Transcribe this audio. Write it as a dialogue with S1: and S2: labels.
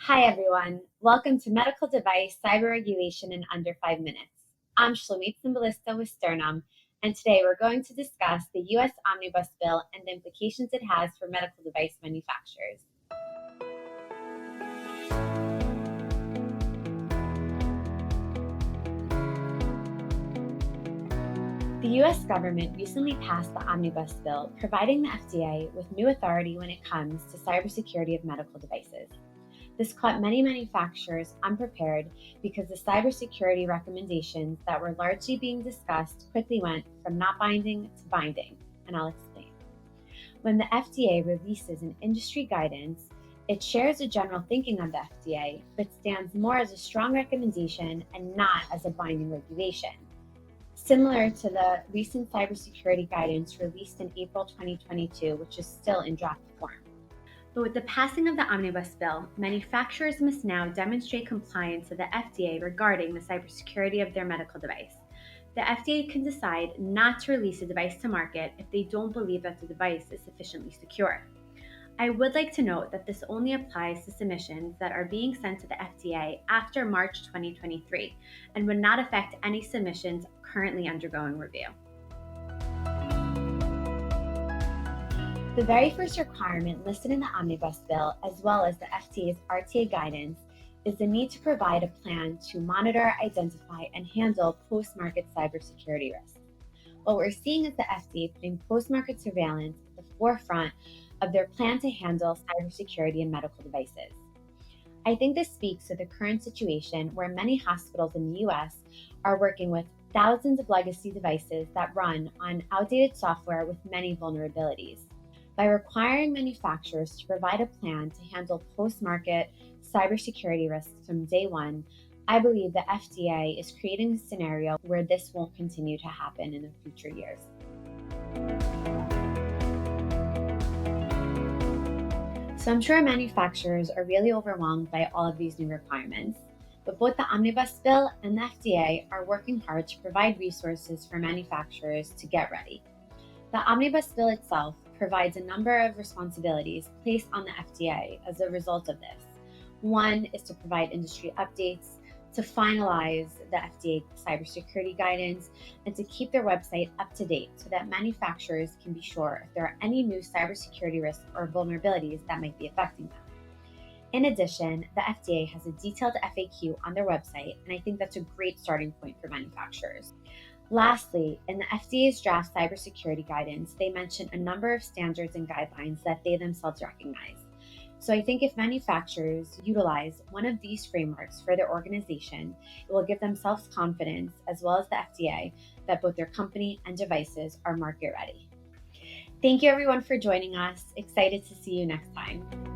S1: Hi, everyone. Welcome to Medical Device Cyber Regulation in Under 5 Minutes. I'm Shlomit Cymbalista with Sternum, and today we're going to discuss the U.S. Omnibus Bill and the implications it has for medical device manufacturers. The U.S. government recently passed the Omnibus Bill, providing the FDA with new authority when it comes to cybersecurity of medical devices. This caught many manufacturers unprepared because the cybersecurity recommendations that were largely being discussed quickly went from not binding to binding, and I'll explain. When the FDA releases an industry guidance, it shares the general thinking of the FDA, but stands more as a strong recommendation and not as a binding regulation. Similar to the recent cybersecurity guidance released in April 2022, which is still in draft form. But with the passing of the Omnibus Bill, manufacturers must now demonstrate compliance to the FDA regarding the cybersecurity of their medical device. The FDA can decide not to release a device to market if they don't believe that the device is sufficiently secure. I would like to note that this only applies to submissions that are being sent to the FDA after March 2023 and would not affect any submissions currently undergoing review. The very first requirement listed in the Omnibus Bill, as well as the FDA's RTA guidance, is the need to provide a plan to monitor, identify, and handle post-market cybersecurity risks. What we're seeing is the FDA putting post-market surveillance at the forefront of their plan to handle cybersecurity in medical devices. I think this speaks to the current situation where many hospitals in the US are working with thousands of legacy devices that run on outdated software with many vulnerabilities. By requiring manufacturers to provide a plan to handle post-market cybersecurity risks from day one, I believe the FDA is creating a scenario where this won't continue to happen in the future years. So I'm sure manufacturers are really overwhelmed by all of these new requirements, but both the Omnibus Bill and the FDA are working hard to provide resources for manufacturers to get ready. The Omnibus Bill itself provides a number of responsibilities placed on the FDA as a result of this. One is to provide industry updates, to finalize the FDA cybersecurity guidance, and to keep their website up to date so that manufacturers can be sure if there are any new cybersecurity risks or vulnerabilities that might be affecting them. In addition, the FDA has a detailed FAQ on their website, and I think that's a great starting point for manufacturers. Lastly, in the FDA's draft cybersecurity guidance, they mention a number of standards and guidelines that they themselves recognize. So I think if manufacturers utilize one of these frameworks for their organization, it will give them self-confidence, as well as the FDA, that both their company and devices are market ready. Thank you everyone for joining us. Excited to see you next time.